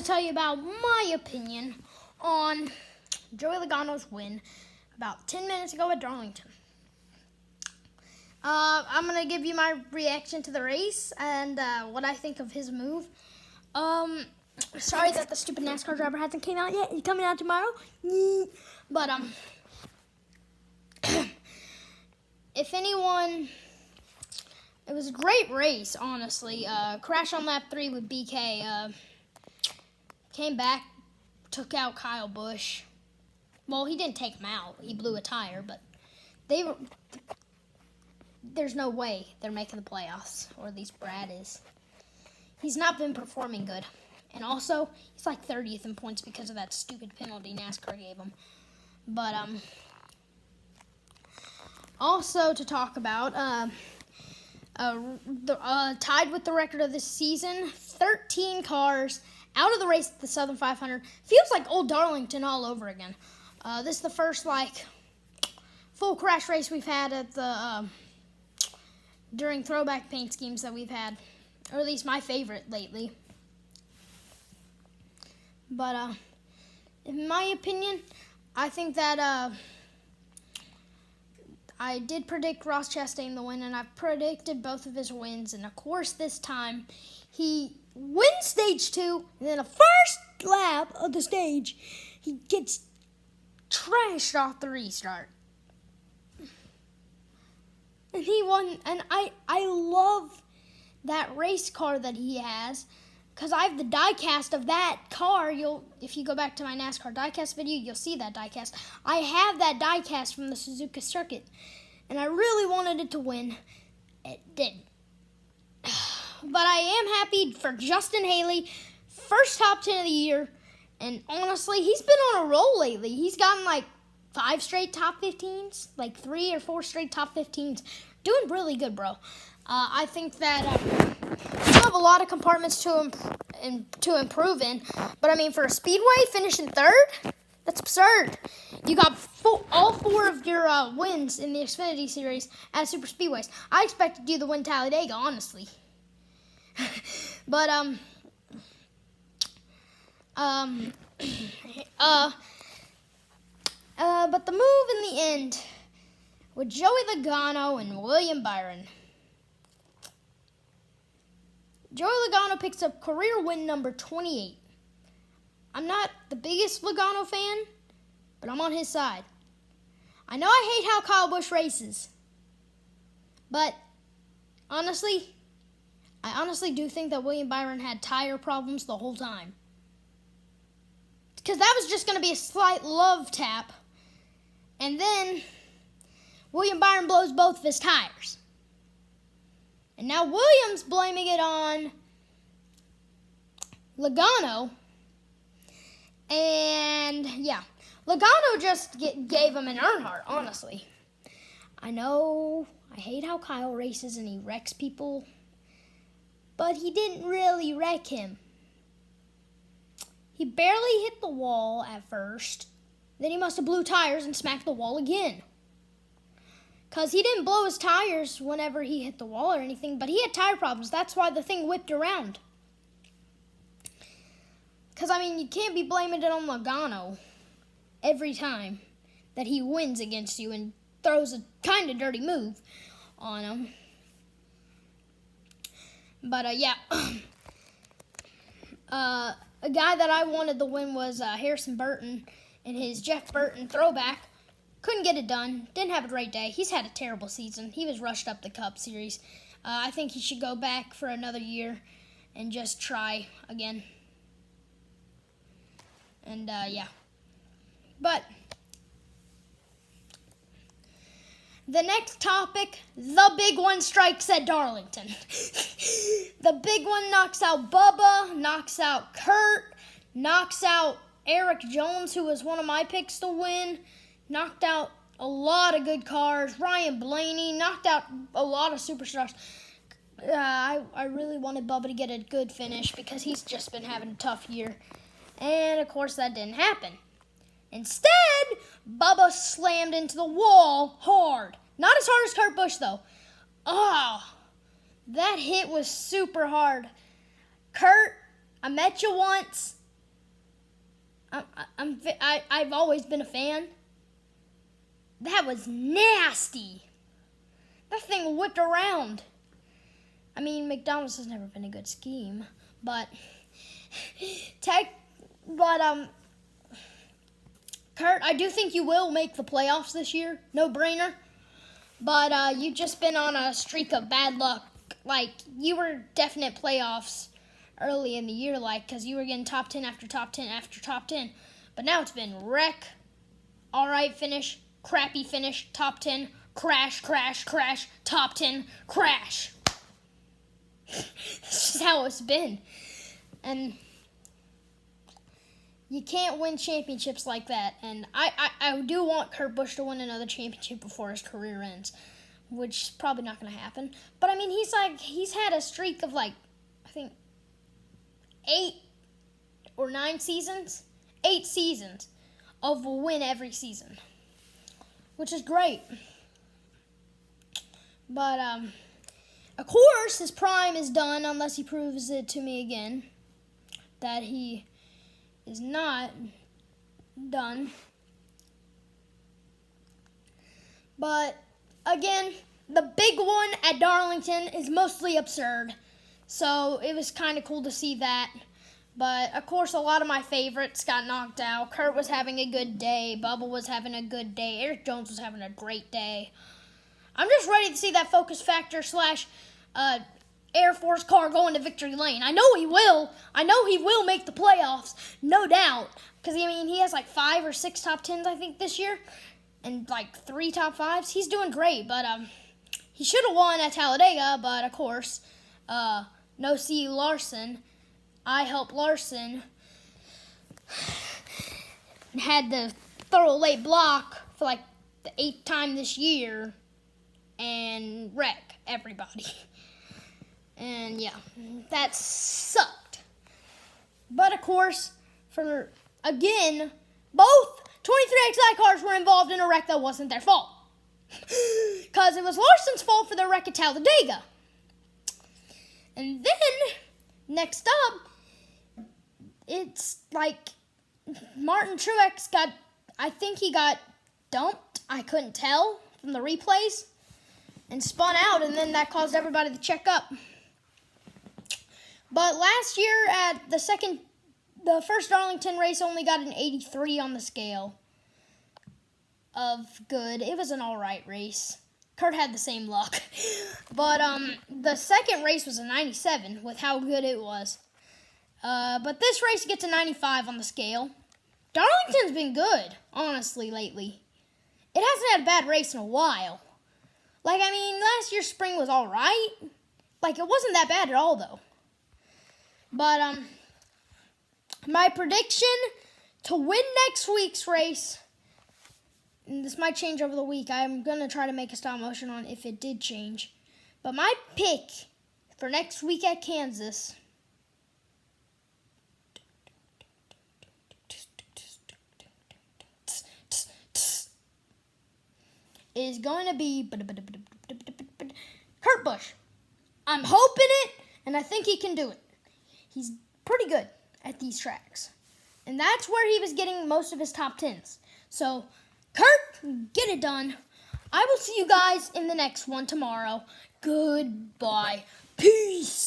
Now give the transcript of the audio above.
to tell you about my opinion on Joey Logano's win about 10 minutes ago at Darlington. I'm going to give you my reaction to the race and what I think of his move. Sorry that the stupid NASCAR driver hasn't came out yet. He's coming out tomorrow. But, if anyone... It was a great race, honestly. Crash on lap 3 with BK. Came back, took out Kyle Busch. Well, he didn't take him out. He blew a tire, but there's no way they're making the playoffs, or at least Brad is. He's not been performing good. And also, he's like 30th in points because of that stupid penalty NASCAR gave him. But, also to talk about, tied with the record of this season, 13 cars out of the race at the Southern 500. Feels like old Darlington all over again. This is the first, full crash race we've had at the, during throwback paint schemes that we've had. Or at least my favorite lately. But, in my opinion, I think that, I did predict Ross Chastain the win, and I predicted both of his wins. And, of course, this time, he wins stage 2, and then the first lap of the stage, he gets trashed off the restart. And he won, and I love that race car that he has, because I have the diecast of that car. If you go back to my NASCAR diecast video, you'll see that diecast. I have that diecast from the Suzuka circuit, and I really wanted it to win. It didn't. But I am happy for Justin Haley, first top 10 of the year, and honestly, he's been on a roll lately. He's gotten 5 straight top 15s, 3 or 4 straight top 15s. Doing really good, bro. I think that you have a lot of compartments to improve in, but I mean, for a speedway, finishing third, that's absurd. You got all 4 of your wins in the Xfinity Series at super speedways. I expected you to win Talladega, honestly. But but the move in the end with Joey Logano and William Byron. Joey Logano picks up career win number 28. I'm not the biggest Logano fan, but I'm on his side. I know I hate how Kyle Busch races, but I honestly do think that William Byron had tire problems the whole time. Because that was just going to be a slight love tap, and then William Byron blows both of his tires. And now Williams blaming it on Logano. And, yeah, Logano just gave him an Earnhardt, honestly. I know I hate how Kyle races and he wrecks people, but he didn't really wreck him. He barely hit the wall at first. Then he must have blew tires and smacked the wall again. Because he didn't blow his tires whenever he hit the wall or anything, but he had tire problems. That's why the thing whipped around. Because, you can't be blaming it on Logano every time that he wins against you and throws a kind of dirty move on him. But, yeah. A guy that I wanted to win was Harrison Burton in his Jeff Burton throwback. Couldn't get it done. Didn't have a great day. He's had a terrible season. He was rushed up the Cup Series. I think he should go back for another year and just try again. And, yeah. But the next topic, the big one strikes at Darlington. The big one knocks out Bubba, knocks out Kurt, knocks out Eric Jones, who was one of my picks to win. Knocked out a lot of good cars. Ryan Blaney knocked out a lot of superstars. I really wanted Bubba to get a good finish because he's just been having a tough year. And, of course, that didn't happen. Instead, Bubba slammed into the wall hard. Not as hard as Kurt Busch, though. Oh, that hit was super hard. Kurt, I met you once. I've always been a fan. That was nasty. That thing whipped around. I mean, McDonald's has never been a good scheme, but Kurt, I do think you will make the playoffs this year. No brainer. But you've just been on a streak of bad luck. Like, you were definite playoffs early in the year, because you were getting top 10 after top 10 after top 10. But now it's been wreck, all right finish, crappy finish, top 10, crash, crash, crash, top 10, crash. This is how it's been. And you can't win championships like that. And I do want Kurt Busch to win another championship before his career ends, which is probably not going to happen. But, I mean, he's had a streak of, I think, 8 or 9 seasons. 8 seasons of a win every season, which is great. But, of course, his prime is done unless he proves it to me again that he is not done. But, again, the big one at Darlington is mostly absurd. So it was kind of cool to see that. But, of course, a lot of my favorites got knocked out. Kurt was having a good day. Bubba was having a good day. Eric Jones was having a great day. I'm just ready to see that Focus Factor / Air Force car go into victory lane. I know he will. I know he will make the playoffs, no doubt. Because, I mean, he has 5 or 6 top 10s, I think, this year. And, 3 top 5s. He's doing great. But, he should have won at Talladega. But, of course, no C. Larson. I helped Larson. Had to throw a late block for, the 8th time this year. And wreck everybody. And, yeah, that sucked. But, of course, again, both 23XI cars were involved in a wreck that wasn't their fault. Because it was Larson's fault for the wreck at Talladega. And then, next up, it's Martin Truex I think he got dumped. I couldn't tell from the replays. And spun out, and then that caused everybody to check up. But last year at the first Darlington race only got an 83 on the scale of good. It was an all right race. Kurt had the same luck. But the second race was a 97 with how good it was. But this race gets a 95 on the scale. Darlington's been good, honestly, lately. It hasn't had a bad race in a while. Last year's spring was all right. It wasn't that bad at all, though. But, my prediction to win next week's race, and this might change over the week. I'm going to try to make a stop motion on if it did change. But my pick for next week at Kansas is going to be Kurt Busch. I'm hoping it, and I think he can do it. He's pretty good at these tracks. And that's where he was getting most of his top 10s. So, Kurt, get it done. I will see you guys in the next one tomorrow. Goodbye. Peace.